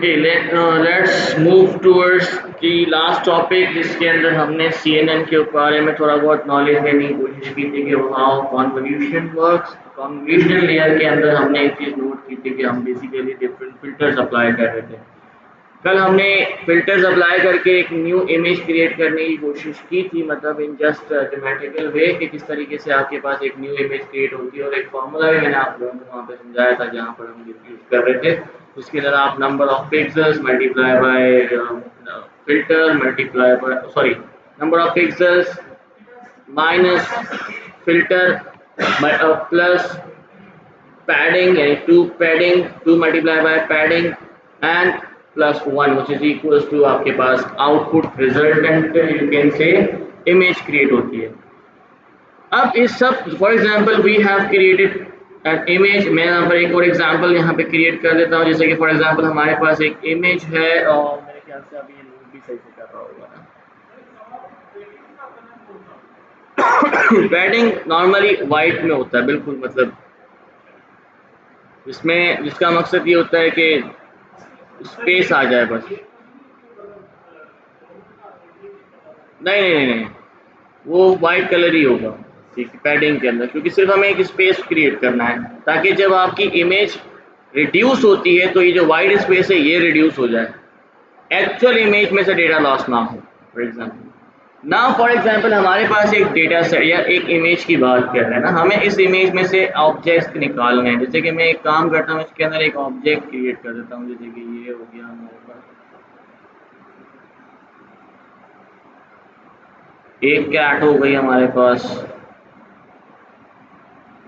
Okay, let's move towards the last topic जिसके अंदर हमने CNN के बारे में थोड़ा बहुत नॉलेज देने की कोशिश की थी कि how convolution works. Convolution layer के अंदर हमने एक चीज़ नोट की थी कि हम बेसिकली डिफरेंट फिल्टर्स अप्लाई कर रहे थे। कल हमने फिल्टर्स अप्लाई करके एक न्यू इमेज क्रिएट करने की कोशिश की थी, मतलब इन जस्ट ग्रामेटिकल वे कि किस तरीके से आपके पास एक न्यू इमेज क्रिएट होती है, और एक फॉर्मूला भी मैंने आप लोगों को वहाँ पे समझाया था जहाँ पर हम यूज़ कर रहे थे। उसके अंदर आप number of pixels multiply by filter multiply by sorry number of pixels minus filter plus padding यानी 2 multiply by padding and plus 1 which is equals to आपके पास output resultant you can say image create होती है। अब इस सब for example we have created an image. मैं यहाँ पर एक और एग्जांपल यहाँ पे क्रिएट कर देता हूँ, जैसे कि फॉर एग्जांपल हमारे पास एक इमेज है और मेरे ख्याल से अभी ये लोड भी सही से कर रहा होगा ना। पैडिंग नॉर्मली वाइट में होता है बिल्कुल, मतलब इसमें जिसका मकसद ये होता है कि स्पेस आ जाए बस। नहीं नहीं नहीं नहीं, वो वाइट कलर ही होगा ठीक है पैडिंग के अंदर, क्योंकि सिर्फ हमें एक स्पेस क्रिएट करना है ताकि जब आपकी इमेज रिड्यूस होती है तो ये जो वाइट स्पेस है ये रिड्यूस हो जाए, एक्चुअल इमेज में से डेटा लॉस ना हो। फॉर एग्जांपल ना फॉर एग्जांपल हमारे पास एक डेटा सेट या एक इमेज की बात कर रहे हैं ना, हमें इस इमेज में से ऑब्जेक्ट्स निकालने हैं। जैसे कि मैं एक काम करता हूँ, इसके अंदर एक ऑब्जेक्ट क्रिएट कर देता हूँ, जैसे कि ये हो गया हमारे पास एक कैट हो गई हमारे पास,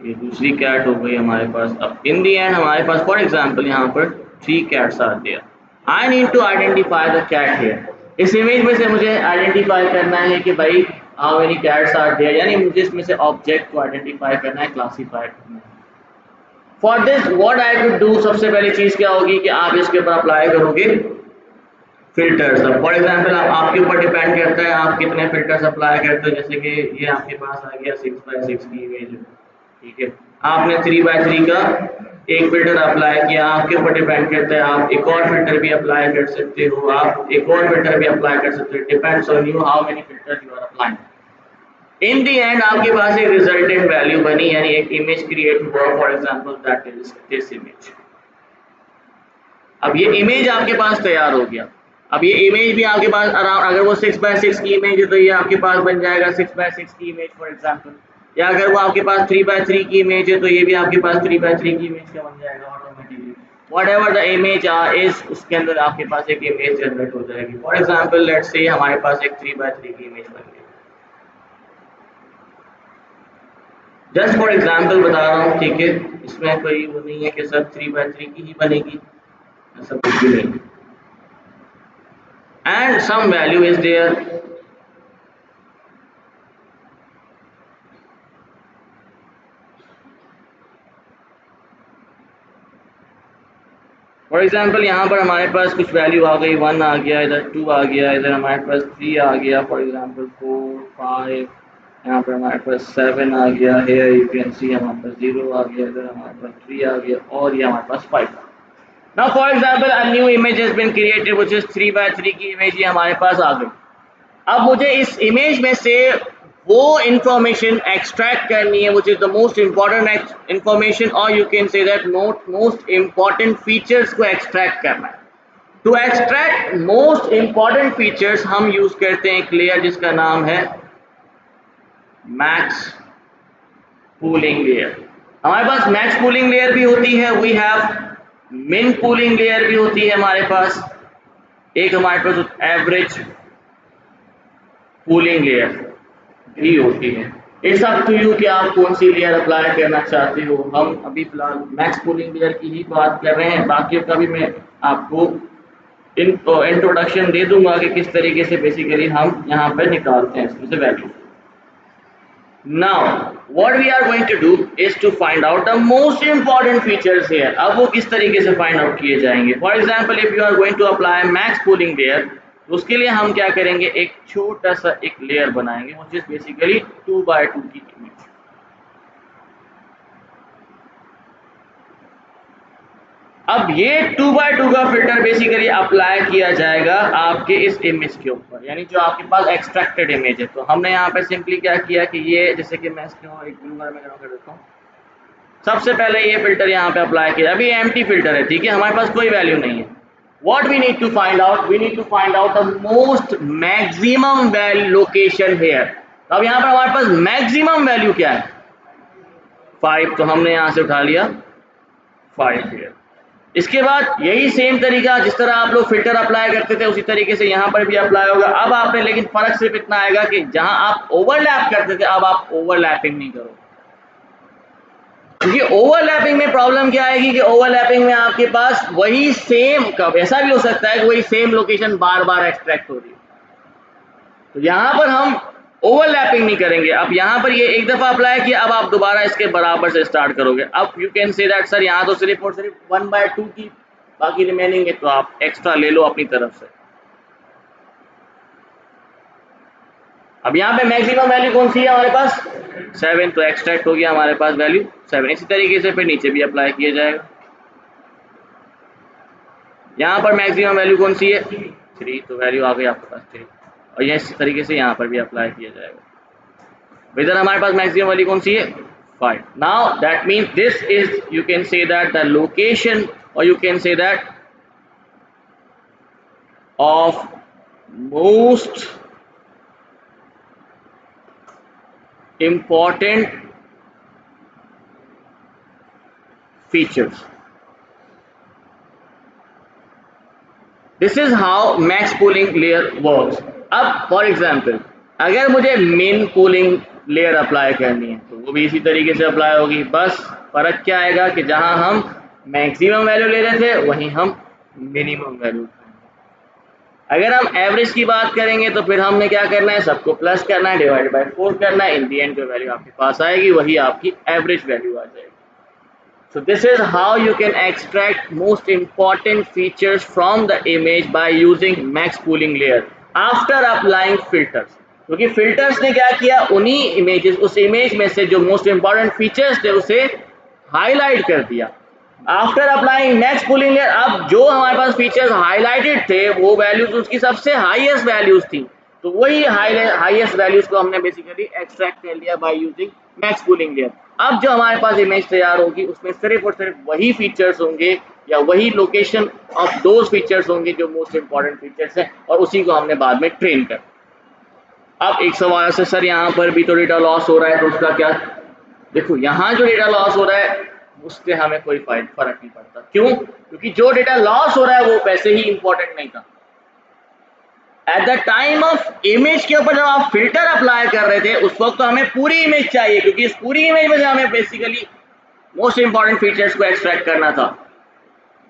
ये दूसरी कैट हो गई हमारे पास। अब इन दी एंड हमारे पास फॉर एग्जांपल यहाँ पर 3 cats are there. I need to identify the cat here. इस इमेज में से मुझे आइडेंटिफाई करना है कि भाई how many cats are there, यानी मुझे इसमें से ऑब्जेक्ट को आइडेंटिफाई करना है, क्लासीफाई करना है। For this what I could do, सबसे पहली चीज क्या होगी कि आप इसके ऊपर अप्लाई करोगे फिल्टर्स। अब फॉर एग्जांपल आपके ऊपर डिपेंड करता है आप कितने फिल्टर्स अप्लाई करते हो। जैसे कि ये आपके पास आ गया 6x6 की इमेज, ठीक है, आपने 3x3 का एक फिल्टर अप्लाई किया, आपके ऊपर डिपेंड करता है आप एक और फिल्टर भी अप्लाई कर सकते हो, आप एक और फिल्टर भी अप्लाई कर सकते हो, depends on you how many filters you are applying. In the end आपके पास एक रिजल्टेंट वैल्यू बनी, यानी एक इमेज क्रिएट हुआ, for example that is this image. अब ये इमेज आपके पास तैयार हो गया। अब ये इमेज भी आपके पास अराउंड, अगर वो 6x6 की इमेज है तो ये आपके पास बन जाएगा 6x6 की इमेज फॉर एग्जांपल, या अगर वो आपके पास 3x3 की इमेज है तो ये भी आपके पास 3x3 की इमेज का बन जाएगा automatically. Whatever the image is, उसके अंदर आपके पास एक इमेज जनरेट हो जाएगी। फॉर एग्जांपल लेट्स से हमारे पास एक 3x3 की इमेज बन गई। जस्ट फॉर एग्जांपल बता रहा हूँ, ठीक है, इसमें कोई वो नहीं है कि सब 3x3 की ही बनेगी, ऐसा कुछ भी नहीं। And some value is there. For example यहाँ पर हमारे पास कुछ वैल्यू आ गई, 1 आ गया, इधर 2 आ गया, इधर हमारे पास 3 आ गया, फॉर एग्जांपल 4 5, यहाँ पर हमारे पास 7 आ गया है, यू कैन सी हमारे पास 0 आ गया, इधर हमारे पास 3 आ गया, और ये हमारे पास 5। Now for example a new image has been created which is 3x3 की इमेज, ये हमारे पास आ गई। अब मुझे इस इमेज में से वो इंफॉर्मेशन एक्सट्रैक्ट करनी है which is the most important information, और you can say that most important features को एक्सट्रैक्ट करना है। To extract most important features हम यूज करते हैं एक लेयर जिसका नाम है मैक्स पूलिंग लेयर। हमारे पास मैक्स पूलिंग लेयर भी होती है, वी हैव मिन पूलिंग लेयर भी होती है हमारे पास, एक हमारे पास एवरेज पूलिंग लेयर भी होती है। इट्स अप टू यू कि आप कौन सी लेयर अप्लाई करना चाहते हो। हम अभी फिलहाल मैक्स पूलिंग लेयर की ही बात कर रहे हैं, बाकी का भी मैं आपको इंट्रोडक्शन दे दूंगा कि किस तरीके से बेसिकली हम यहाँ पर निकालते हैं इसमें से value. Now, what we are going to do is to find out the most important features here. अब वो किस तरीके से find out किए जाएंगे? For example, if you are going to apply max pooling layer, तो उसके लिए हम क्या करेंगे, एक छोटा सा एक लेयर बनाएंगे which is basically 2x2 की इमेज। अब ये 2x2 का फिल्टर बेसिकली अप्लाई किया जाएगा आपके इस इमेज के ऊपर, यानी जो आपके पास एक्सट्रैक्टेड इमेज है। तो हमने यहाँ पे सिंपली क्या किया कि ये जैसे कि मैं इसको एक ब्लू कलर में कर देता हूँ। सबसे पहले ये फिल्टर यहाँ पे अप्लाई किया, अभी एम्प्टी फिल्टर है, ठीक है, हमारे पास कोई वैल्यू नहीं है। What we need to find out? We need to find out the most maximum value location here. अब यहाँ पर हमारे पास मैक्सिमम वैल्यू क्या है? 5, तो हमने यहाँ से उठा लिया 5 here. इसके बाद यही सेम तरीका जिस तरह आप लोग फिल्टर अप्लाई करते थे उसी तरीके से यहाँ पर भी अप्लाई होगा। अब आपने, लेकिन फर्क सिर्फ इतना आएगा कि जहाँ आप ओवरलैप करते थे अब आप ओवरलैपिंग नहीं करोगे, क्योंकि ओवरलैपिंग में प्रॉब्लम क्या आएगी कि ओवरलैपिंग में आपके पास वही सेम, कब ऐसा भी हो सकता है कि वही सेम लोकेशन बार बार एक्सट्रैक्ट हो रही है। तो यहाँ पर हम ओवरलैपिंग नहीं करेंगे। अब यहाँ पर ये एक दफ़ा अप्लाई किया, अब आप दोबारा इसके बराबर से स्टार्ट करोगे। अब you can say that sir यहाँ तो सिर्फ और सिर्फ 1/2 की बाकी रिमेनिंग है, तो आप एक्स्ट्रा ले लो अपनी तरफ से। अब यहाँ पे मैक्सिमम वैल्यू कौन सी है हमारे पास? 7, तो एक्सट्रैक्ट हो गया हमारे पास वैल्यू 7। इसी तरीके से फिर नीचे भी अप्लाई किया जाएगा। यहाँ पर मैक्सिमम वैल्यू कौन सी है? 3, तो वैल्यू आ गई आपके पास 3, और यह इस तरीके से यहाँ पर भी अप्लाई किया जाएगा। इधर हमारे पास मैक्सिमम वैल्यू कौन सी है? 5। Now that means this is, you can say that the location, और you can say that of most important features. This is how max pooling layer works. अब फॉर एग्जाम्पल अगर मुझे मिन पूलिंग लेयर अप्लाई करनी है तो वो भी इसी तरीके से अप्लाई होगी। बस फर्क क्या आएगा कि जहां हम मैक्सिमम वैल्यू ले रहे थे वहीं हम मिनिमम वैल्यू। अगर हम एवरेज की बात करेंगे तो फिर हमने क्या करना है, सबको प्लस करना है, डिवाइड बाय 4 करना है। इन दी एंड जो वैल्यू आपके पास आएगी वही आपकी एवरेज वैल्यू आ जाएगी। So this is how you can extract most important features from the image by using max pooling layer after applying filters. क्योंकि फिल्टर्स ने क्या किया, उन्हीं इमेजेस, उस इमेज में से जो मोस्ट इंपॉर्टेंट फीचर्स थे उसे हाईलाइट कर दिया। After applying max pooling layer, अब जो हमारे पास फीचर्स हाईलाइटेड थे वो वैल्यूज उसकी सबसे हाईएस्ट वैल्यूज थी, तो वही हाईएस्ट वैल्यूज को हमने बेसिकली एक्सट्रैक्ट कर लिया by using max pooling layer. अब जो हमारे पास इमेज तैयार होगी उसमें सिर्फ और सिर्फ वही फीचर्स होंगे या वही लोकेशन ऑफ दोज फीचर्स होंगे जो मोस्ट इंपॉर्टेंट फीचर्स हैं, और उसी को हमने बाद में ट्रेन कर। अब एक सवाल से सर यहाँ पर भी तो डेटा लॉस हो रहा है, तो उसका क्या? देखो यहाँ जो डेटा लॉस हो रहा है उससे हमें कोई फर्क नहीं पड़ता। क्यों? क्योंकि जो डेटा लॉस हो रहा है वो वैसे ही इंपॉर्टेंट नहीं था। At the time of image के ऊपर जब आप फिल्टर अप्लाई कर रहे थे उस वक्त तो हमें पूरी इमेज चाहिए, क्योंकि इस पूरी इमेज में से हमें बेसिकली मोस्ट इंपॉर्टेंट फीचर्स को एक्सट्रैक्ट करना था।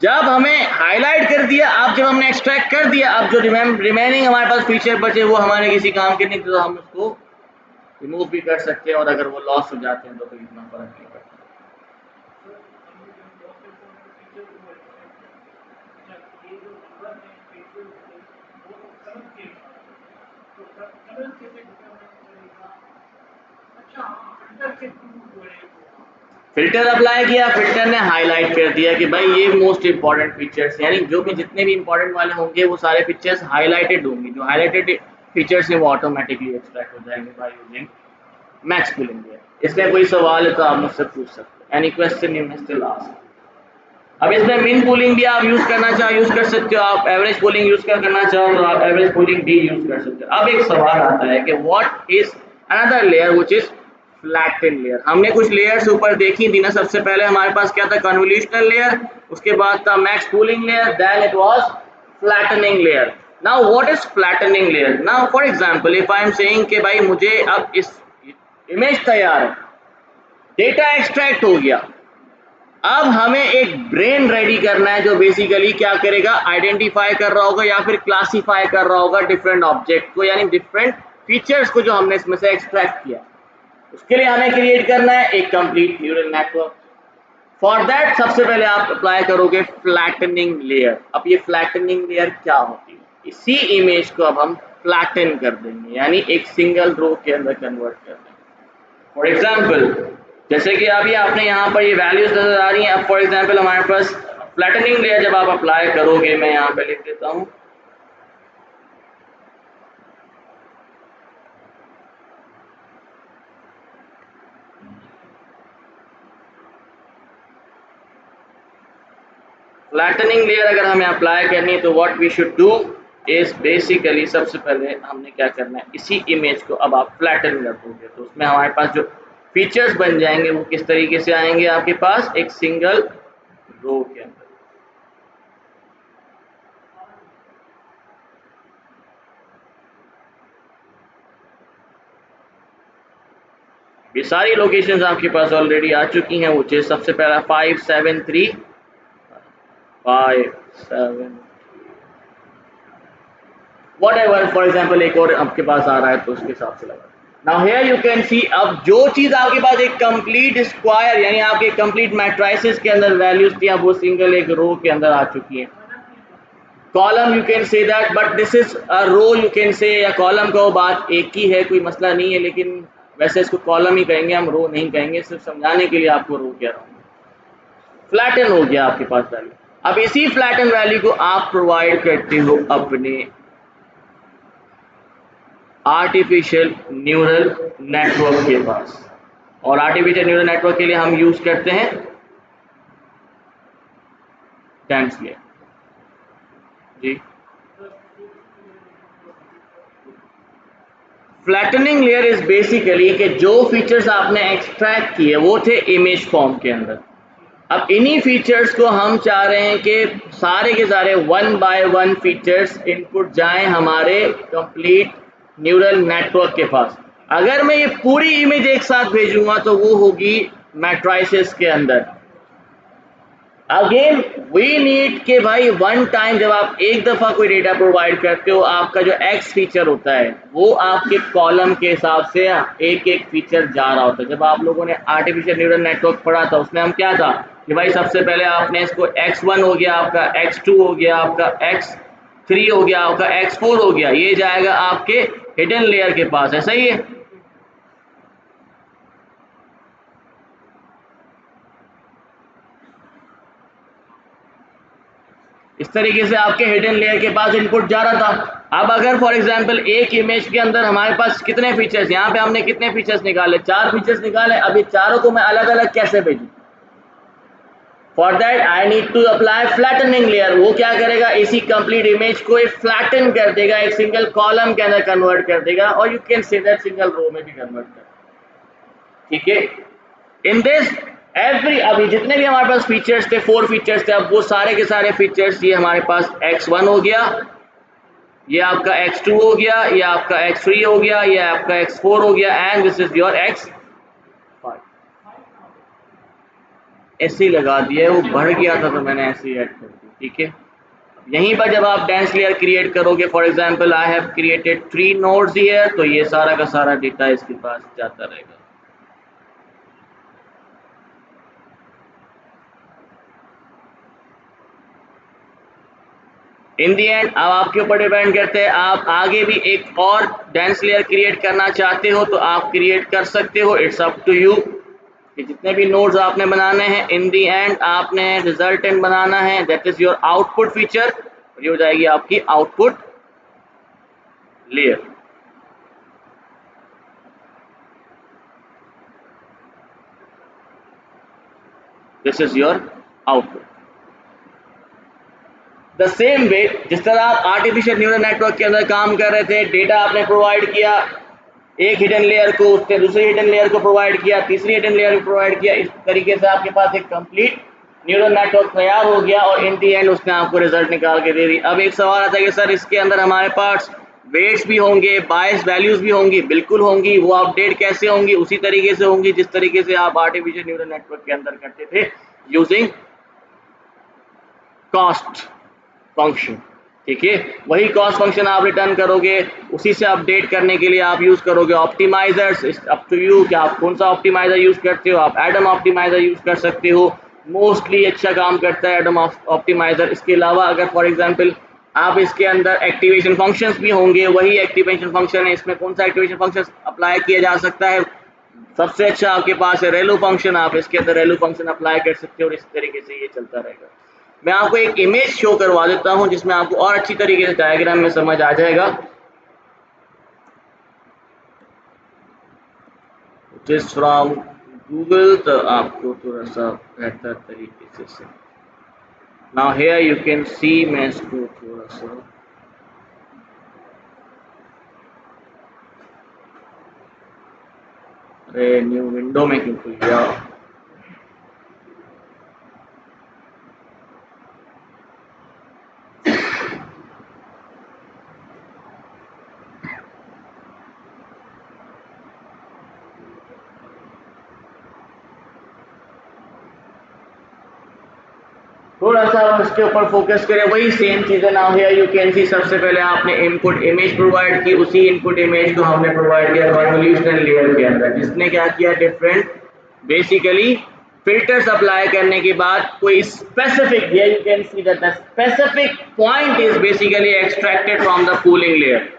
जब हमें हाईलाइट कर दिया, अब जब हमने एक्सट्रैक्ट कर दिया, अब जो रिमेनिंग हमारे पास फीचर बचे वो हमारे किसी काम के नहीं, तो हम उसको रिमूव भी कर सकते हैं, और अगर वो लॉस हो जाते हैं तो कोई इतना फर्क नहीं पड़ता। फिल्टर अप्लाई किया, फिल्टर ने हाईलाइट कर दिया कि भाई ये मोस्ट इंपॉर्टेंट फीचर्स, यानी जो भी जितने भी इंपॉर्टेंट वाले होंगे वो सारे फीचर्स हाईलाइटेड होंगे। जो हाईलाइटेड फीचर्स हैं वो ऑटोमेटिकली एक्सट्रैक्ट हो जाएंगे by using max pooling layer. इसमें कोई सवाल है तो आप मुझसे पूछ सकते हैं। Any question you may still ask. अब इसमें मिन पूलिंग भी आप यूज करना चाहो यूज कर सकते हो, आप एवरेज पूलिंग यूज करना चाहो तो आप एवरेज पूलिंग भी यूज कर सकते हो। अब एक सवाल आता है कि what is another layer which is flatten layer. हमने कुछ लेयर्स ऊपर देखी थी ना, सबसे पहले हमारे पास क्या था, कन्वोल्यूशनल लेयर, उसके बाद था max pooling layer, then it was flattening layer. Now what is flattening layer? Now for example if I am saying कि भाई मुझे अब इस इमेज तैयार है, डेटा एक्सट्रैक्ट हो गया, अब हमें एक ब्रेन रेडी करना है जो बेसिकली क्या करेगा, आइडेंटिफाई कर रहा होगा या फिर क्लासिफाई कर रहा होगा डिफरेंट ऑब्जेक्ट को, यानी डिफरेंट फीचर्स को जो हमने इसमें से एक्सट्रैक्ट किया। उसके लिए हमें क्रिएट करना है एक complete neural network. For that सबसे पहले आप अप्लाई करोगे फ्लैटनिंग लेयर। अब ये फ्लैटनिंग लेयर क्या होती है? इसी इमेज को अब हम फ्लैटन कर देंगे, यानी एक सिंगल रो के अंदर कन्वर्ट कर देंगे। फॉर एग्जाम्पल जैसे कि अभी आपने यहाँ पर ये वैल्यूज नजर आ रही हैं। अब फॉर एग्जाम्पल हमारे पास फ्लैटनिंग लेयर जब आप अप्लाई करोगे, मैं यहाँ पे लिख देता हूँ, फ्लैटनिंग लेयर अगर हमें अप्लाई करनी है तो what we should do is basically सबसे पहले हमने क्या करना है, इसी इमेज को अब आप फ्लैटन कर दोगे तो उसमें हमारे पास जो फीचर्स बन जाएंगे वो किस तरीके से आएंगे आपके पास एक सिंगल रो के अंदर। ये सारी लोकेशंस आपके पास ऑलरेडी आ चुकी हैं, वो चीज सबसे पहला 573 5 7 वट एवर, फॉर एग्जाम्पल एक और आपके पास आ रहा है तो उसके हिसाब से लगा। नाउ हियर यू कैन सी, अब जो चीज आपके पास एक कंप्लीट स्क्वायर यानी आपके कंप्लीट मैट्राइसिस के अंदर वैल्यूज थी, अब वो सिंगल एक रो के अंदर आ चुकी है। Column you can say that, but this is a row you can say, या कॉलम का वो बात एक ही है, कोई मसला नहीं है, लेकिन वैसे इसको कॉलम ही कहेंगे, हम रो नहीं कहेंगे, सिर्फ समझाने के लिए आपको रो कह रहा हूँ। फ्लैटन हो गया आपके पास वैल्यू। अब इसी फ्लैटन वैल्यू को आप प्रोवाइड करते हो अपने आर्टिफिशियल न्यूरल नेटवर्क के पास, और आर्टिफिशियल न्यूरल नेटवर्क के लिए हम यूज करते हैं डेंस लेयर। जी, फ्लैटनिंग लेयर इज बेसिकली कि जो फीचर्स आपने एक्सट्रैक्ट किए वो थे इमेज फॉर्म के अंदर, अब इन्हीं फीचर्स को हम चाह रहे हैं कि सारे के सारे one by one features input जाएं हमारे कंप्लीट न्यूरल नेटवर्क के पास। अगर मैं ये पूरी इमेज एक साथ भेजूंगा तो वो होगी मैट्राइसिस के अंदर। अगेन वी नीड के भाई वन टाइम जब आप एक दफा कोई डेटा प्रोवाइड करते हो, आपका जो एक्स फीचर होता है वो आपके कॉलम के हिसाब से एक एक फीचर जा रहा होता है। जब आप लोगों ने आर्टिफिशियल न्यूरल नेटवर्क पढ़ा था उसमें हम क्या था कि भाई सबसे पहले आपने इसको x1 हो गया, आपका x2 हो गया, आपका x3 हो गया, आपका x4 हो गया, ये जाएगा आपके हिडन लेयर के पास, ऐसा ही है। इस तरीके से आपके हिडन लेयर के पास इनपुट जा रहा था। अब अगर फॉर एग्जांपल एक इमेज के अंदर हमारे पास कितने फीचर्स, यहाँ पे हमने कितने फीचर्स निकाले, 4 फीचर्स निकाले, अब ये चारों को मैं अलग अलग कैसे भेजूं? For that I need to apply flattening layer. वो क्या करेगा, इसी कंप्लीट इमेज को एक फ्लैटन कर देगा, एक सिंगल कॉलम के अंदर कन्वर्ट कर देगा, और you can say that single row में भी कन्वर्ट कर, ठीक है। इन दिस एवरी, अभी जितने भी हमारे पास फीचर्स थे 4 फीचर्स थे, अब वो सारे के सारे फीचर्स ये हमारे पास x1 हो गया, ये आपका x2 हो गया, ये आपका x3 हो गया, ये आपका x4 हो गया, and this is your x5। ऐसे ही लगा दिया है, वो बढ़ गया था तो मैंने ऐसे ही ऐड कर दिया, ठीक है। यहीं पर जब आप डेंस लेयर क्रिएट करोगे, for example I have created 3 nodes here, तो ये सारा का सारा डेटा इसके पास जाता रहेगा। इन दी एंड अब आपके ऊपर डिपेंड करते हैं, आप आगे भी एक और डेंस लेयर क्रिएट करना चाहते हो तो आप क्रिएट कर सकते हो, इट्स अप टू यू कि जितने भी नोड्स आपने बनाने हैं। इन दी एंड आपने रिजल्टेंट बनाना है, that is your output feature, ये हो जाएगी आपकी output layer. This is your output. The same way जिस तरह आप आर्टिफिशियल न्यूरल नेटवर्क के अंदर काम कर रहे थे, डेटा आपने प्रोवाइड किया एक हिडन लेयर को, उसने दूसरी हिडन लेयर को प्रोवाइड किया, तीसरी हिडन लेयर को प्रोवाइड किया, इस तरीके से आपके पास एक कंप्लीट न्यूरल नेटवर्क तैयार हो गया, और इन दी एंड उसने आपको रिजल्ट निकाल के दे दी। अब एक सवाल आता है कि सर इसके अंदर हमारे पास वेट्स भी होंगे, बायस वैल्यूज भी होंगी, बिल्कुल होंगी, वो अपडेट कैसे होंगी? उसी तरीके से होंगी जिस तरीके से आप आर्टिफिशियल न्यूरल नेटवर्क के अंदर करते थे, यूजिंग कॉस्ट फंक्शन, ठीक है। वही कॉस्ट फंक्शन आप रिटर्न करोगे, उसी से अपडेट करने के लिए आप यूज करोगे optimizers. It's up to you कि आप कौन सा ऑप्टिमाइजर यूज करते हो, आप एडम ऑप्टिमाइजर यूज कर सकते हो, मोस्टली अच्छा काम करता है एडम ऑप्टिमाइजर। इसके अलावा अगर फॉर एग्जांपल आप इसके अंदर एक्टिवेशन फंक्शंस भी होंगे, वही एक्टिवेशन फंक्शन है, इसमें कौन सा एक्टिवेशन फंक्शन अप्लाई किया जा सकता है, सबसे अच्छा आपके पास है रेलो फंक्शन, आप इसके अंदर रेलो फंक्शन अप्लाई कर सकते हो, और इस तरीके से ये चलता रहेगा। मैं आपको एक इमेज शो करवा देता हूं जिसमें आपको और अच्छी तरीके से डायग्राम में समझ आ जाएगा, जिस फ्रॉम गूगल, तो आपको थोड़ा सा बेहतर तरीके से। नाउ हियर यू कैन सी, मैं इसको थोड़ा सा अरे न्यू विंडो में क्यों खुल गया? थोड़ा सा उसके ऊपर फोकस करें, वही सेम चीज़ है। नाउ हियर यू कैन सी, सबसे पहले आपने इनपुट इमेज प्रोवाइड की, उसी इनपुट इमेज को हमने प्रोवाइड किया कन्वोल्यूशनल लेयर के अंदर, जिसने क्या किया, डिफरेंट बेसिकली फिल्टर्स अप्लाई करने के बाद कोई specific, here you can see that the specific point is basically extracted from the cooling layer.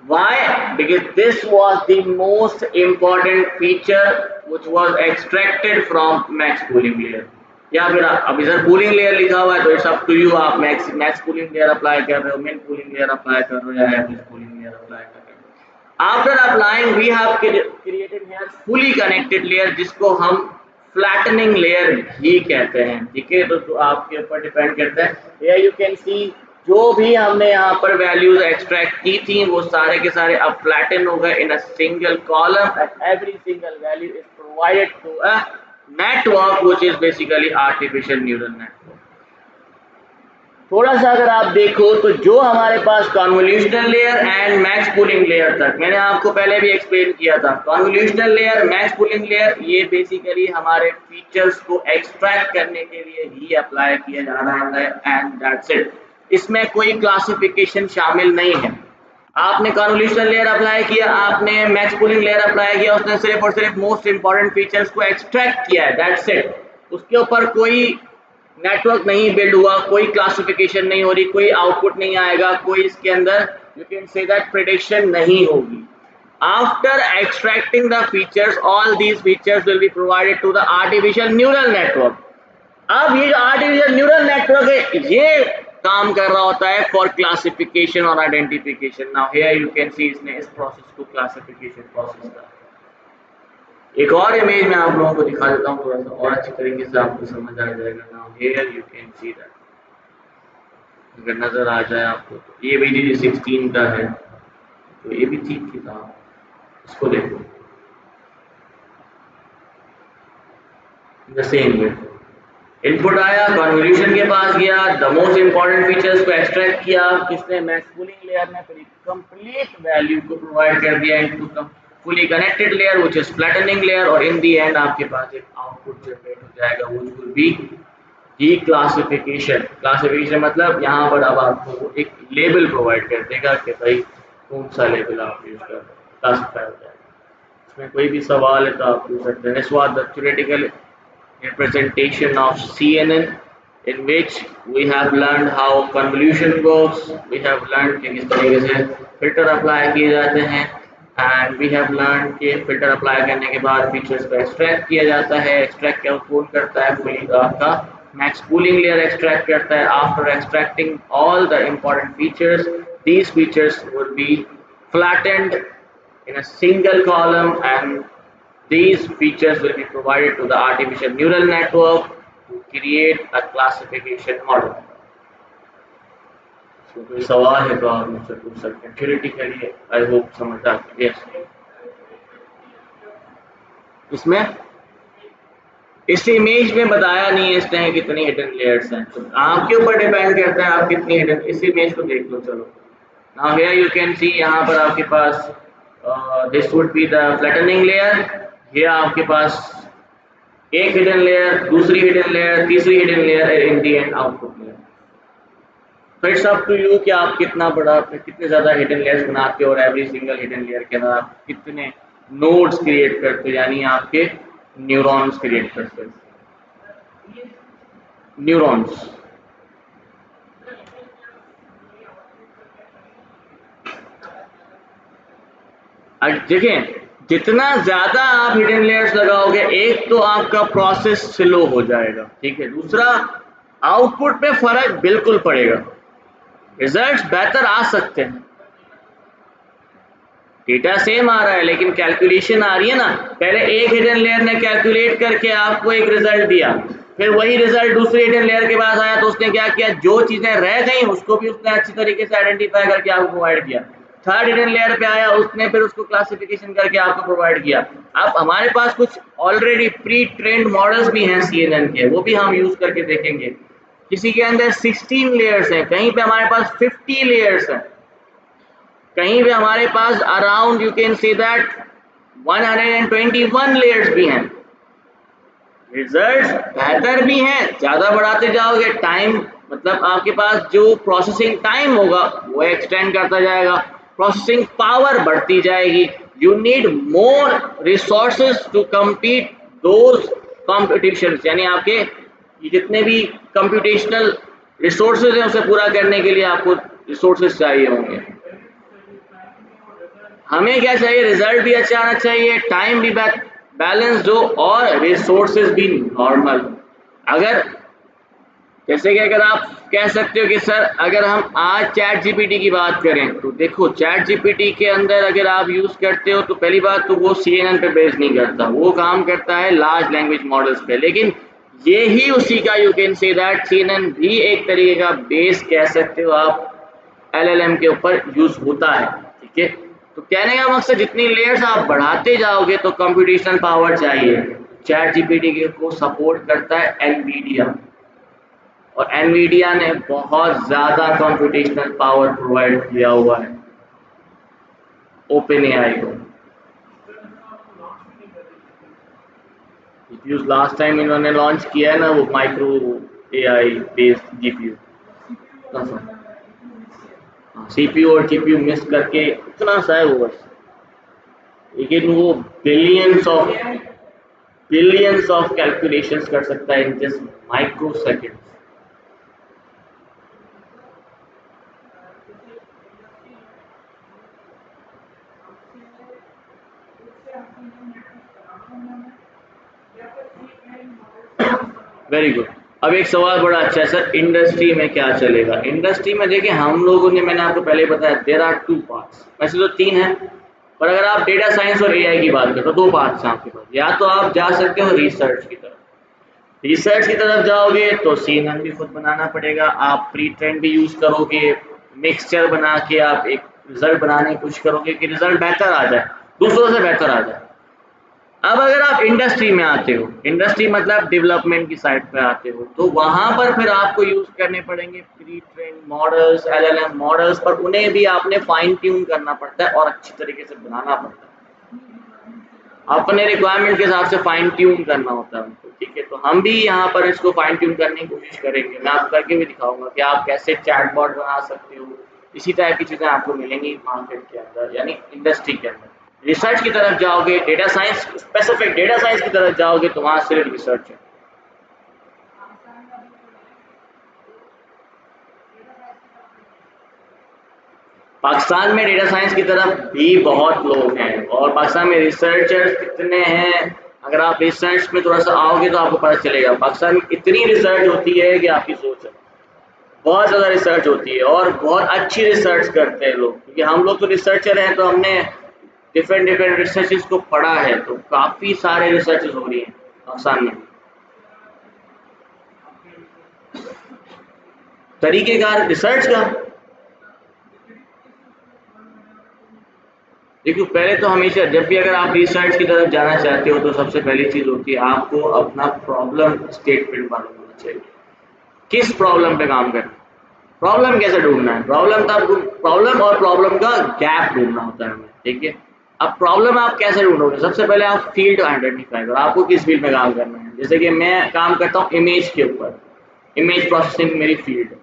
Why? Because this was the most important feature which was extracted from max cooling layer। या फिर अब इधर cooling layer लिखा हुआ है तो it's up to you, आप max pooling layer apply कर रहे हो, मिन कूलिंग लेयर अप्लाई कर रहे हो, या एवरेज कूलिंग लेयर अप्लाई कर रहे हो। After applying we have created here fully connected layer, जिसको हम फ्लैटनिंग लेयर ही कहते हैं। ठीक है, तो आपके ऊपर डिपेंड करता है। हियर यू कैन सी, जो भी हमने यहाँ पर वैल्यूज एक्सट्रैक्ट की थी वो सारे के सारे अब फ्लैटन हो गए in a single column, and every single value is provided to a network which is basically artificial neural network. थोड़ा सा अगर आप देखो तो जो हमारे पास convolutional layer and max pooling layer तक, मैंने आपको पहले भी एक्सप्लेन किया था, convolutional layer, max pooling layer, ये बेसिकली हमारे फीचर्स को एक्सट्रैक्ट करने के लिए ही अप्लाई किया जा रहा है, एंड दैट्स इट। इसमें कोई क्लासिफिकेशन शामिल नहीं है। आपने कन्वोल्यूशनल लेयर अप्लाई किया, आपने मैक्स कूलिंग लेयर अप्लाई किया, उसने सिर्फ और सिर्फ मोस्ट इंपॉर्टेंट फीचर्स को एक्सट्रैक्ट किया है, दैट्स इट। उसके ऊपर कोई नेटवर्क नहीं बिल्ड हुआ, कोई क्लासिफिकेशन नहीं हो रही, कोई आउटपुट नहीं आएगा, कोई इसके अंदर you can say that prediction नहीं होगी। After extracting the features, all these features will be provided to the artificial neural network. अब ये जो आर्टिफिशियल न्यूरल नेटवर्क है, ये काम कर रहा होता है फॉर क्लासिफिकेशन और identification. Now here you can सी, इसने इस प्रोसेस को क्लासिफिकेशन प्रोसेस का एक और इमेज में आप लोगों को दिखा देता हूँ, थोड़ा सा और अच्छी तरीके से आपको समझ आ जाएगा। Now here you can see that, अगर नजर आ जाए आपको तो ये VDD 16 का है, तो ये भी ठीक ही था, इसको देखो द सेम वे। इनपुट आया, कन्वोल्यूशन के पास गया, द मोस्ट इंपॉर्टेंट फीचर्स को एक्सट्रैक्ट किया, किसने, मैक्स कूलिंग लेयर ने, फिर कंप्लीट वैल्यू को प्रोवाइड कर दिया into fully connected layer which is flattening layer, और इन दी एंड आपके पास एक आउटपुट जनरेट हो जाएगा which will be the classification. Classification मतलब यहाँ पर अब आपको एक लेबल प्रोवाइड कर देगा कि भाई कौन सा लेबल आप यूज कर रहे हो, क्लासिफाई हो जाएगा। इसमें कोई भी सवाल है तो आप पूछ सकते हैं। This was the theoretical representation of CNN, in which we have learned how convolution works, we have learned कि किस तरीके से filter apply किए जाते हैं, and we have learned कि filter apply करने के बाद features को extract किया जाता है। extract क्या कौन करता है, कोई आपका max cooling layer extract करता है। after extracting all the important features, these features will be flattened in a single column, and these features will be provided to the artificial neural network to create a classification model। तो कोई सवाल है तो आप मुझसे पूछ सकते हैं। थ्योरेटिकली आई होप समझ आ गया। यस, इसमें इस इमेज में बताया नहीं है इसने कितनी हिडन लेयर्स हैं, तो आपके ऊपर डिपेंड करता है आप कितनी हिडन, इस इमेज को देख लो। चलो, now here you can see, यहाँ पर आपके पास this would be the flattening layer. ये आपके पास एक हिडन लेयर, दूसरी हिडन लेयर, तीसरी hidden layer, in the end output layer. तो इट्स अप टू यू कि आप कितना बड़ा, कितने ज़्यादा हिडन लेयर्स बनाते हो, और एवरी सिंगल हिडन लेयर के अंदर आप कितने नोड्स क्रिएट करते हो, यानी आपके न्यूरॉन्स क्रिएट करते हो, न्यूरॉन्स। देखें, जितना ज़्यादा आप हिडन लेयर्स लगाओगे, एक तो आपका प्रोसेस स्लो हो जाएगा, ठीक है, दूसरा आउटपुट पे फर्क बिल्कुल पड़ेगा, रिजल्ट्स बेहतर आ सकते हैं, डेटा सेम आ रहा है लेकिन कैलकुलेशन आ रही है ना। पहले एक हिडन लेयर ने कैलकुलेट करके आपको एक रिजल्ट दिया, फिर वही रिजल्ट दूसरे हिडन लेयर के पास आया तो उसने क्या किया, जो चीजें रह गई उसको भी उसने अच्छी तरीके से आइडेंटिफाई करके आपको प्रोवाइड किया। थर्ड हिडन लेयर पे आया, उसने फिर उसको क्लासिफिकेशन करके आपको प्रोवाइड किया। अब हमारे पास कुछ ऑलरेडी प्री ट्रेंड मॉडल्स भी हैं CNN के, वो भी हम यूज करके देखेंगे। किसी के अंदर 16 लेयर्स हैं, कहीं पे हमारे पास 50 लेयर्स हैं, कहीं पे हमारे पास around you can say that 121 layers भी हैं। रिजल्ट्स बेहतर भी हैं, ज्यादा बढ़ाते जाओगे टाइम, मतलब आपके पास जो प्रोसेसिंग टाइम होगा वो एक्सटेंड करता जाएगा, प्रोसेसिंग पावर बढ़ती जाएगी। You need more resources to compete those competitions, यानी आपके ये जितने भी कंप्यूटेशनल रिसोर्सेज हैं उसे पूरा करने के लिए आपको रिसोर्सेज चाहिए होंगे। हमें क्या चाहिए, रिजल्ट भी अच्छा आना चाहिए, टाइम भी बैलेंस हो और रिसोर्सेज भी नॉर्मल। अगर जैसे कि अगर आप कह सकते हो कि सर अगर हम आज चैट जीपीटी की बात करें तो देखो चैट जीपीटी के अंदर अगर आप यूज करते हो तो पहली बात तो वो CNN पे बेस नहीं करता, वो काम करता है लार्ज लैंग्वेज मॉडल्स पे, लेकिन ये ही उसी का you can say that CNN भी एक तरीके का बेस कह सकते हो आप, LLM के ऊपर यूज होता है। ठीक है, तो कहने का मकसद जितनी लेयर्स आप बढ़ाते जाओगे तो कंप्यूटेशनल पावर चाहिए। चैट जीपीटी को सपोर्ट करता है एनवीडिया, और एनवीडिया ने बहुत ज्यादा कंप्यूटेशनल पावर प्रोवाइड किया हुआ है ओपन एआई को। जीपीयू लास्ट टाइम इन्होंने लॉन्च किया है ना, वो micro AI based GPU, CPU और जीपीयू मिस करके इतना सा है वो बस, लेकिन वो बिलियंस ऑफ कैलकुलेशंस कर सकता है in just micro seconds. Very good. अब एक सवाल बड़ा अच्छा है सर, इंडस्ट्री में क्या चलेगा। इंडस्ट्री में देखिए हम लोगों ने, मैंने आपको पहले बताया देयर आर 2 पार्ट्स, वैसे तो 3 हैं, पर अगर आप डेटा साइंस और एआई की बात करें तो 2 पार्ट्स हैं आपके पास। या तो आप जा सकते हो रिसर्च की तरफ, रिसर्च की तरफ जाओगे तो CNN भी खुद बनाना पड़ेगा, आप प्री ट्रेंड भी यूज करोगे, मिक्सचर बना के आप एक रिजल्ट बनाने की कोशिश करोगे कि रिजल्ट बेहतर आ जाए, दूसरों से बेहतर आ जाए। अब अगर आप इंडस्ट्री में आते हो, इंडस्ट्री मतलब डेवलपमेंट की साइड पे आते हो, तो वहां पर फिर आपको यूज करने पड़ेंगे pre train models, LLM models, पर उन्हें भी आपने फाइन ट्यून करना पड़ता है और अच्छी तरीके से बनाना पड़ता है, अपने रिक्वायरमेंट के हिसाब से फाइन ट्यून करना होता है उनको। ठीक है, तो हम भी यहाँ पर इसको फाइन ट्यून करने की कोशिश करेंगे, मैं आपको करके भी दिखाऊंगा कि आप कैसे चैटबॉट बना सकते हो। इसी टाइप की चीजें आपको मिलेंगी मार्केट के अंदर, यानी इंडस्ट्री के अंदर। रिसर्च की तरफ जाओगे, data science, specific data science की तरफ जाओगे तो वहां सिर्फ रिसर्च है। पाकिस्तान में डेटा साइंस की तरफ भी बहुत लोग हैं, और पाकिस्तान में रिसर्चर्स कितने हैं, अगर आप रिसर्च में थोड़ा सा आओगे तो आपको पता चलेगा। पाकिस्तान में इतनी रिसर्च होती है कि आपकी सोच है, बहुत ज़्यादा रिसर्च होती है और बहुत अच्छी रिसर्च करते हैं लोग, क्योंकि हम लोग तो रिसर्चर हैं तो हमने डिफरेंट डिफरेंट रिसर्चेस को पढ़ा है, तो काफ़ी सारे रिसर्चेस हो रही हैं पाकिस्तान में। तरीकेकार रिसर्च का देखो, पहले तो हमेशा जब भी अगर आप रिसर्च की तरफ जाना चाहते हो तो सबसे पहली चीज़ होती है आपको अपना प्रॉब्लम स्टेटमेंट मालूम होना चाहिए, किस प्रॉब्लम पे काम करना है, प्रॉब्लम कैसे ढूंढना है, प्रॉब्लम और प्रॉब्लम का गैप ढूंढना होता है हमें। ठीक है, अब प्रॉब्लम आप कैसे ढूंढोगे, सबसे पहले आप फील्ड आइडेंटिफाई करो, आपको किस फील्ड में काम करना है। जैसे कि मैं काम करता हूँ इमेज के ऊपर, इमेज प्रोसेसिंग मेरी फील्ड है,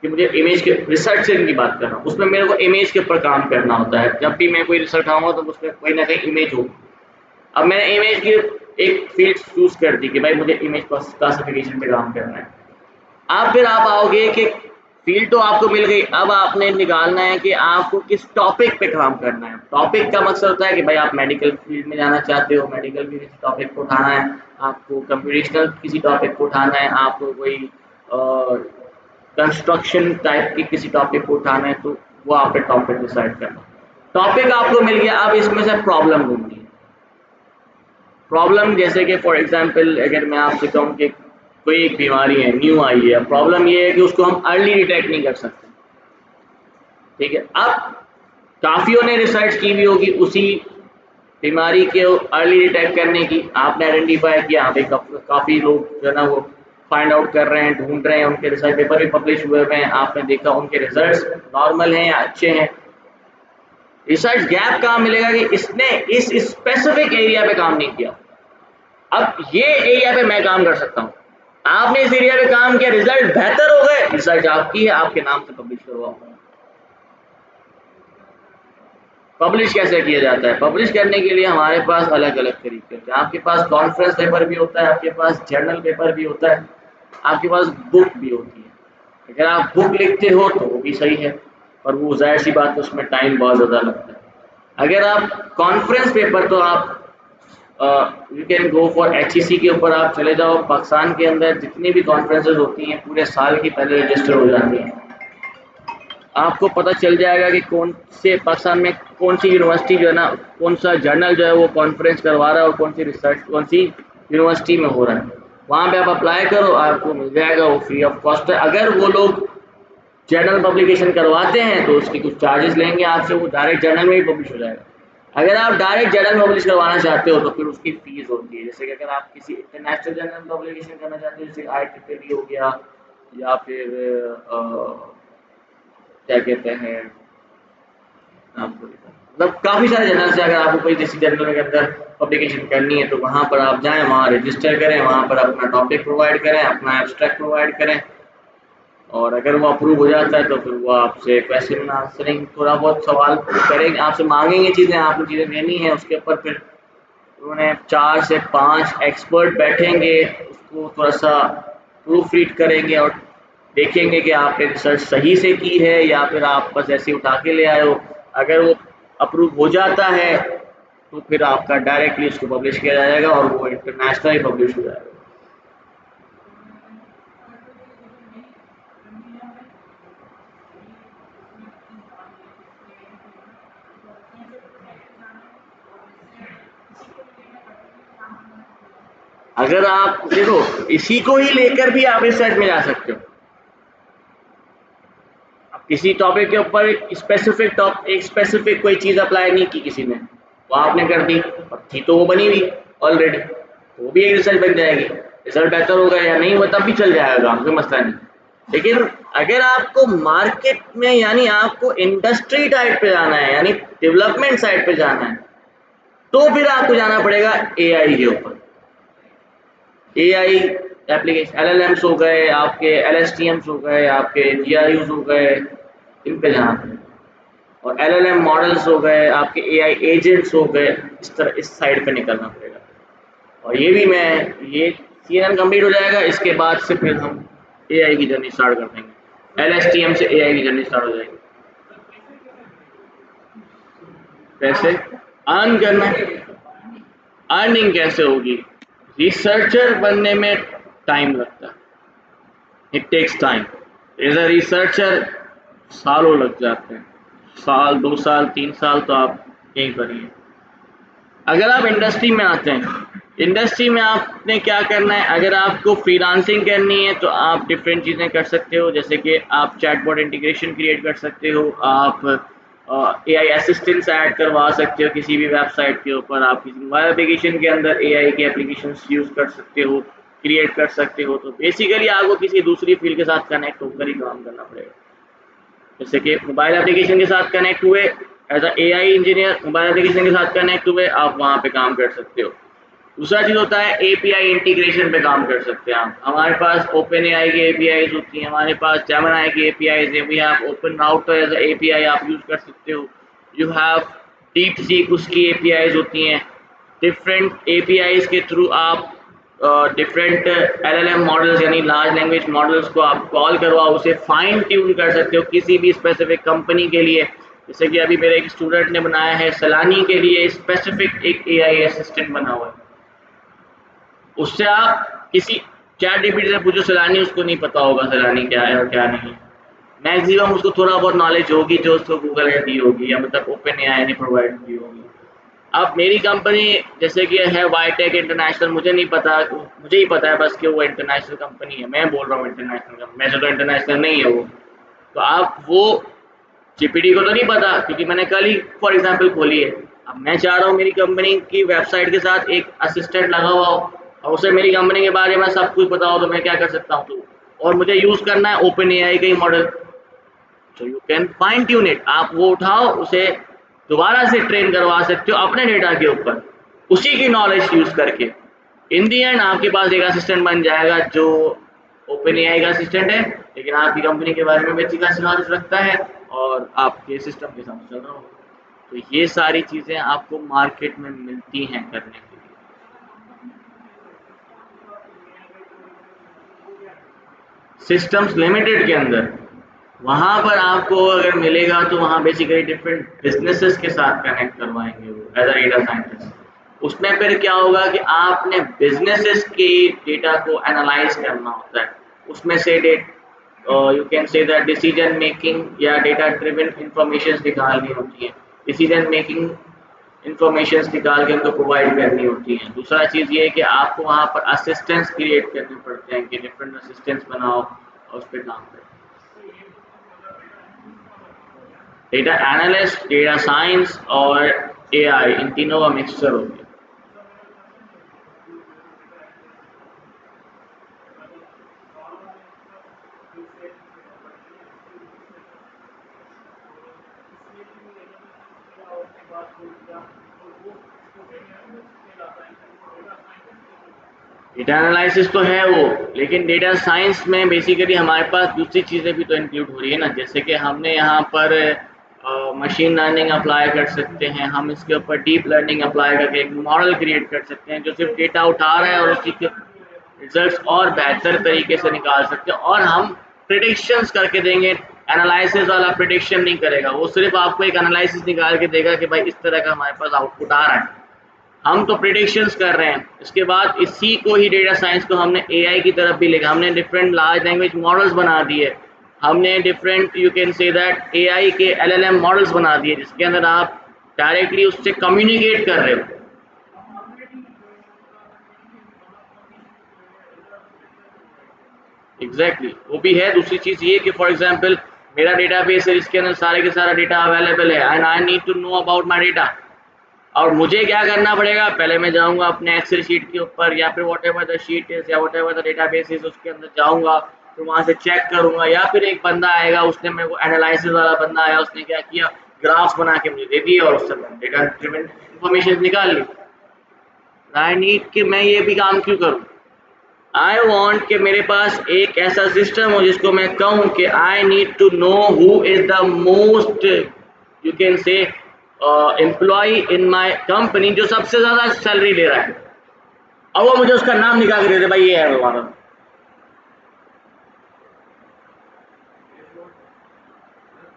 कि मुझे इमेज के रिसर्च की बात कर रहा हूँ, उसमें मेरे को इमेज के ऊपर काम करना होता है। जब भी मैं कोई रिसर्च आऊँगा तो उसमें कोई ना कहीं इमेज हो। अब मैंने इमेज की एक फील्ड चूज कर दी कि भाई मुझे इमेज क्लासिफिकेशन पे काम करना है। अब फिर आप आओगे कि फील्ड तो आपको मिल गई, अब आपने निकालना है कि आपको किस टॉपिक पे काम करना है। टॉपिक का मकसद होता है कि भाई आप मेडिकल फील्ड में जाना चाहते हो, मेडिकल की किसी टॉपिक को उठाना है, आपको कंप्यूटेशनल किसी टॉपिक को उठाना है, आपको कोई कंस्ट्रक्शन टाइप की किसी टॉपिक को उठाना है तो वो आपने टॉपिक डिसाइड करना। टॉपिक आपको मिल गया, अब इसमें से प्रॉब्लम ढूंढनी है। प्रॉब्लम जैसे कि फॉर एग्जांपल अगर मैं आपसे कहूँ कि कोई एक बीमारी है, न्यू आई है, प्रॉब्लम ये है कि उसको हम अर्ली डिटेक्ट नहीं कर सकते। ठीक है, अब काफियों ने रिसर्च की भी होगी उसी बीमारी के अर्ली डिटेक्ट करने की। आपने आइडेंटिफाई किया, हाँ भाई काफी लोग जो है ना वो फाइंड आउट कर रहे हैं, ढूंढ रहे हैं, उनके रिसर्च पेपर भी पब्लिश हुए हैं, आपने देखा उनके रिजल्ट्स नॉर्मल हैं या अच्छे हैं। रिसर्च गैप कहाँ मिलेगा कि इसने इस स्पेसिफिक एरिया पे काम नहीं किया। अब ये एरिया पे मैं काम कर सकता हूँ, आपने इस एरिया पे काम किया, रिजल्ट बेहतर हो गए, रिसर्च आपकी है, आपके नाम से पब्लिश करवाओ। पब्लिश कैसे किया जाता है? पब्लिश करने के लिए हमारे पास अलग अलग तरीके हैं। आपके पास कॉन्फ्रेंस पेपर भी होता है, आपके पास जर्नल पेपर भी होता है, आपके पास बुक भी होती है। अगर आप बुक लिखते हो तो वो भी सही है, और वो जाहिर सी बात है उसमें टाइम बहुत ज़्यादा लगता है। अगर आप कॉन्फ्रेंस पेपर तो आप you can go for HEC के ऊपर आप चले जाओ। पाकिस्तान के अंदर जितनी भी कॉन्फ्रेंसेज होती हैं पूरे साल की पहले रजिस्टर हो जाती हैं। आपको पता चल जाएगा कि कौन से पाकिस्तान में कौन सी यूनिवर्सिटी जो है ना, कौन सा जर्नल जो है वो कॉन्फ्रेंस करवा रहा है और कौन सी रिसर्च कौन सी यूनिवर्सिटी में हो रहा है। वहाँ पे आप अप्लाई करो, आपको मिल जाएगा, वो फ्री ऑफ कॉस्ट है। अगर वो लोग जर्नल पब्लिकेशन करवाते हैं तो उसके कुछ चार्जेस लेंगे आपसे, वो डायरेक्ट जर्नल में ही पब्लिश हो जाएगा। अगर आप डायरेक्ट जर्नल पब्लिश करवाना चाहते हो तो फिर उसकी फीस होती है। जैसे कि अगर आप किसी इंटरनेशनल जर्नल पब्लिकेशन करना चाहते हो, जैसे IEEE हो गया, या फिर क्या कहते हैं, मतलब काफ़ी सारे जर्नल्स हैं। अगर आपको कोई किसी जर्नल के अंदर पब्लिकेशन करनी है तो वहाँ पर आप जाएँ, वहाँ रजिस्टर करें, वहाँ पर अपना टॉपिक प्रोवाइड करें, अपना एब्स्ट्रैक्ट प्रोवाइड करें, और अगर वो अप्रूव हो जाता है तो फिर वो आपसे क्वेश्चन आंसरिंग थोड़ा बहुत सवाल करेंगे, आपसे मांगेंगे चीज़ें, आपको चीज़ें देनी है। उसके ऊपर फिर उन्होंने 4 से 5 एक्सपर्ट बैठेंगे, उसको थोड़ा सा प्रूफ रीड करेंगे और देखेंगे कि आपने रिसर्च सही से की है या फिर आप बस ऐसे उठा के ले आए हो। अगर वो अप्रूव हो जाता है तो फिर आपका डायरेक्टली उसको पब्लिश किया जाएगा और वो इंटरनेशनली पब्लिश हो जाएगा। अगर आप देखो, इसी को ही लेकर भी आप रिसर्च में जा सकते हो। अब किसी टॉपिक के ऊपर एक स्पेसिफिक कोई चीज़ अप्लाई नहीं की किसी ने, वो आपने कर दी और थी तो वो बनी हुई ऑलरेडी, तो वो भी एक रिसर्च बन जाएगी। रिजल्ट बेहतर होगा या नहीं हुआ तब भी चल जाएगा, कोई मसला नहीं। लेकिन अगर आपको मार्केट में यानी आपको इंडस्ट्री टाइप पे जाना है, यानी डेवलपमेंट साइड पे जाना है, तो फिर आपको जाना पड़ेगा AI के ऊपर। AI एप्लीकेशन LLMs हो गए, आपके LSTMs हो गए, आपके GRUs हो गए, इन पे जाना पड़ेगा। और LLM मॉडल्स हो गए, आपके AI एजेंट्स हो गए, इस तरह इस साइड पे निकलना पड़ेगा। और ये भी मैं ये CNN कंप्लीट हो जाएगा, इसके बाद से फिर हम AI की जर्नी स्टार्ट कर देंगे। LSTM से AI की जर्नी स्टार्ट हो जाएगी। कैसे अर्न करना है? अर्निंग कैसे होगी? रिसर्चर बनने में टाइम लगता है, it takes time. As a researcher सालों लग जाते हैं, साल 2 साल 3 साल तो आप यहीं पर ही हैं। अगर आप इंडस्ट्री में आते हैं, इंडस्ट्री में आपने क्या करना है? अगर आपको फ्रीलांसिंग करनी है तो आप डिफरेंट चीज़ें कर सकते हो, जैसे कि आप चैटबॉट इंटीग्रेशन क्रिएट कर सकते हो, आप AI असिस्टेंट्स ऐड करवा सकते हो किसी भी वेबसाइट के ऊपर, आप किसी मोबाइल एप्लीकेशन के अंदर AI के एप्लीकेशन यूज़ कर सकते हो, क्रिएट कर सकते हो। तो बेसिकली आपको किसी दूसरी फील्ड के साथ कनेक्ट होकर ही काम करना पड़ेगा। जैसे कि मोबाइल एप्लीकेशन के साथ कनेक्ट हुए, as a AI engineer mobile application के साथ कनेक्ट हुए, आप वहाँ पे काम कर सकते हो। दूसरा चीज़ होता है API इंटीग्रेशन पे काम कर सकते हैं आप। हमारे पास OpenAI की APIs होती हैं, हमारे पास Gemini की APIs हैं, we have open router as a API आप यूज़ कर सकते हो। यू हैव DeepSeek, उसकी APIs होती हैं। डिफरेंट APIs के थ्रू आप डिफरेंट LLM मॉडल्स यानी लार्ज लैंग्वेज मॉडल्स को आप कॉल करवाओ, उसे फाइन ट्यून कर सकते हो किसी भी स्पेसिफिक कंपनी के लिए। जैसे कि अभी मेरे एक स्टूडेंट ने बनाया है सलानी के लिए स्पेसिफिक एक AI असिस्टेंट बना हुआ है। उससे आप किसी चैट जीपीटी से पूछो सैलानी, उसको नहीं पता होगा सैलानी क्या है और क्या नहीं है। मैक्सिमम उसको थोड़ा बहुत नॉलेज होगी जो उसको गूगल ने दी होगी या मतलब ओपन एआई ने प्रोवाइड की होगी। अब मेरी कंपनी जैसे कि है वाईटेक इंटरनेशनल, मुझे नहीं पता, मुझे ही पता है बस कि वो इंटरनेशनल कंपनी है, मैं बोल रहा हूँ इंटरनेशनल कंपनी, वैसे तो इंटरनेशनल नहीं है वो। तो आप वो जीपीटी को तो नहीं पता क्योंकि मैंने कल ही फॉर एग्जांपल खोली है। अब मैं चाह रहा हूँ मेरी कंपनी की वेबसाइट के साथ एक असिस्टेंट लगा हुआ हो और उसे मेरी कंपनी के बारे में सब कुछ पता हो, तो मैं क्या कर सकता हूँ, तो और मुझे यूज़ करना है ओपन एआई का ही मॉडल, तो you can fine tune it, आप वो उठाओ उसे दोबारा से ट्रेन करवा सकते हो अपने डेटा के ऊपर उसी की नॉलेज यूज़ करके। इन दी एंड आपके पास एक असिस्टेंट बन जाएगा जो ओपन एआई का असिस्टेंट है, लेकिन आपकी कंपनी के बारे में भी अच्छी खासी नॉलेज रखता है और आपके सिस्टम के साथ चल रहा होगा। तो ये सारी चीज़ें आपको मार्केट में मिलती हैं करने के लिए। सिस्टम्स लिमिटेड के अंदर वहाँ पर आपको अगर मिलेगा तो वहाँ बेसिकली डिफरेंट बिजनेसेस के साथ कनेक्ट करवाएंगे वो एज अ डेटा साइंटिस्ट। उसमें फिर क्या होगा कि आपने बिजनेसेस के डेटा को एनालाइज करना होता है, उसमें से you can say that decision making या डेटा ड्रिवन इंफॉर्मेशन निकालनी होती है, डिसीजन मेकिंग इंफॉर्मेशन निकाल के उनको प्रोवाइड करनी होती हैं। दूसरा चीज़ ये है कि आपको वहाँ पर असिस्टेंट्स क्रिएट करने पड़ते हैं कि डिफरेंट असिस्टेंट्स बनाओ और उस पर काम करो। डेटा एनालिस्ट, डेटा साइंस और एआई, इन तीनों का मिक्सचर हो गया। डेटा एनालिसिस तो है वो, लेकिन डेटा साइंस में बेसिकली हमारे पास दूसरी चीज़ें भी तो इंक्लूड हो रही है ना, जैसे कि हमने यहाँ पर मशीन लर्निंग अप्लाई कर सकते हैं, हम इसके ऊपर डीप लर्निंग अप्लाई करके एक मॉडल क्रिएट कर सकते हैं जो सिर्फ डेटा उठा रहा है और उसी के रिजल्ट्स और बेहतर तरीके से निकाल सकते हैं, और हम प्रिडिक्शंस करके देंगे। एनालिसिस वाला प्रिडिक्शन नहीं करेगा, वो सिर्फ आपको एक एनालिसिस निकाल के देगा कि भाई इस तरह का हमारे पास आउटपुट आ रहा है। हम तो प्रिडिक्शंस कर रहे हैं, इसके बाद इसी को ही डेटा साइंस को हमने एआई की तरफ भी लेकर हमने डिफरेंट लार्ज लैंग्वेज मॉडल्स बना दिए, हमने different you can say that AI के एलएलएम मॉडल्स बना दिए जिसके अंदर आप डायरेक्टली उससे कम्युनिकेट कर रहे हो। एग्जैक्टली exactly, वो भी है। दूसरी चीज़ ये कि फॉर एग्जांपल मेरा डेटाबेस है जिसके अंदर सारे के सारा डेटा अवेलेबल है and I need to know about my data, और मुझे क्या करना पड़ेगा, पहले मैं जाऊंगा अपने एक्सेल शीट के ऊपर या फिर whatever the sheet is या whatever the database is, उसके अंदर जाऊंगा, फिर वहां से चेक करूंगा, या फिर एक बंदा आएगा उसने मेरे को एनालिसिस वाला बंदा आया उसने क्या किया, ग्राफ्स बना के मुझे दे दिए और उससे डेटा ड्रिवन इंफॉर्मेशन निकाल ली। आई नीड कि मैं ये भी काम क्यों करूँ, आई वॉन्ट कि मेरे पास एक ऐसा सिस्टम हो जिसको मैं कहूँ कि I need to know who is the most you can say employ in my company जो सबसे ज़्यादा सैलरी ले रहा है, और वो मुझे उसका नाम निकाल के दे दे भाई ये है हमारा।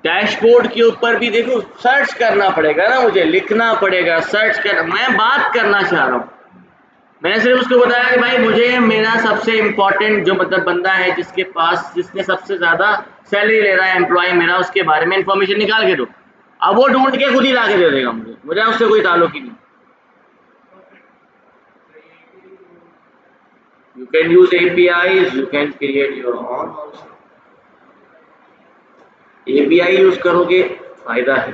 डैशबोर्ड के ऊपर भी देखो सर्च करना पड़ेगा ना, मुझे लिखना पड़ेगा, सर्च कर, मैं बात करना चाह रहा हूँ, मैंने सिर्फ उसको बताया कि भाई मुझे मेरा सबसे इम्पोर्टेंट जो मतलब बंदा है जिसके पास जिसने सबसे ज़्यादा सैलरी ले रहा है एम्प्लॉय मेरा, उसके बारे में इंफॉर्मेशन निकाल के दो। अब वो ढूंढ के खुद ही ला के दे देगा मुझे, मुझे उससे कोई ताल्लुक ही नहीं। You can use APIs, you can create your own also. API use करोगे फायदा है,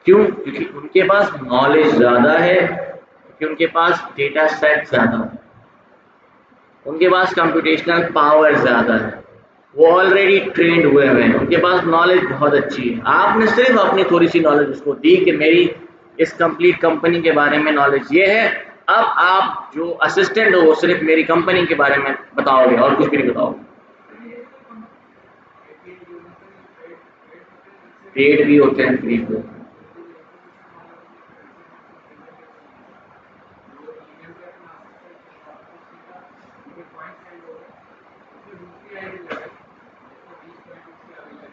क्यों, क्योंकि उनके पास नॉलेज ज़्यादा है, क्योंकि उनके पास डेटा सेट ज़्यादा है, उनके पास कंप्यूटेशनल पावर ज़्यादा है, वो ऑलरेडी ट्रेंड हुए हैं, उनके पास नॉलेज बहुत अच्छी है। आपने सिर्फ अपनी थोड़ी सी नॉलेज उसको दी कि मेरी इस कंप्लीट कंपनी के बारे में नॉलेज ये है, अब आप जो असिस्टेंट हो वो सिर्फ मेरी कंपनी के बारे में बताओगे और कुछ भी नहीं बताओगे। पेड भी होते हैं, फ्री भी होते हैं।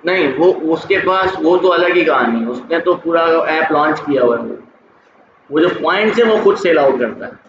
नहीं, वो उसके पास वो तो अलग ही कहानी है, उसने तो पूरा ऐप लॉन्च किया हुआ है, वो जो पॉइंट्स है वो खुद सेल आउट करता है।